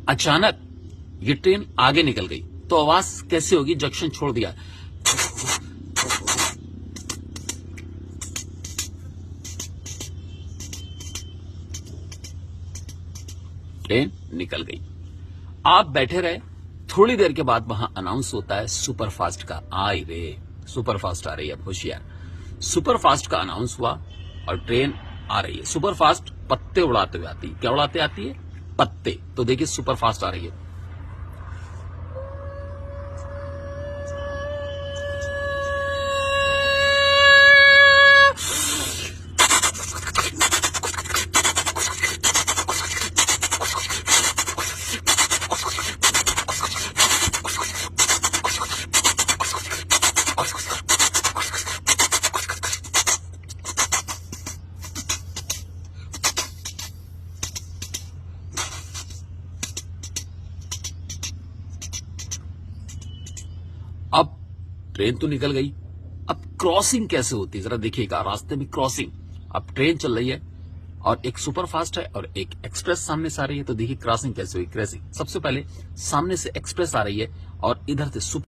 अचानक ये ट्रेन आगे निकल गई तो आवाज कैसे होगी? जंक्शन छोड़ दिया, ट्रेन निकल गई। आप बैठे रहे, थोड़ी देर के बाद वहां अनाउंस होता है सुपरफास्ट का, आई रे सुपरफास्ट आ रही है, होशियार। सुपरफास्ट का अनाउंस हुआ और ट्रेन आ रही है। सुपरफास्ट पत्ते उड़ाते हुए आती है। क्या उड़ाते आती है? पत्ते। तो देखिए सुपरफास्ट आ रही है। अब ट्रेन तो निकल गई, अब क्रॉसिंग कैसे होती है जरा देखिएगा। रास्ते में क्रॉसिंग, अब ट्रेन चल रही है और एक सुपरफास्ट है और एक एक्सप्रेस सामने से आ रही है। तो देखिए क्रॉसिंग कैसे हुई। क्रॉसिंग सबसे पहले सामने से एक्सप्रेस आ रही है और इधर से सुपर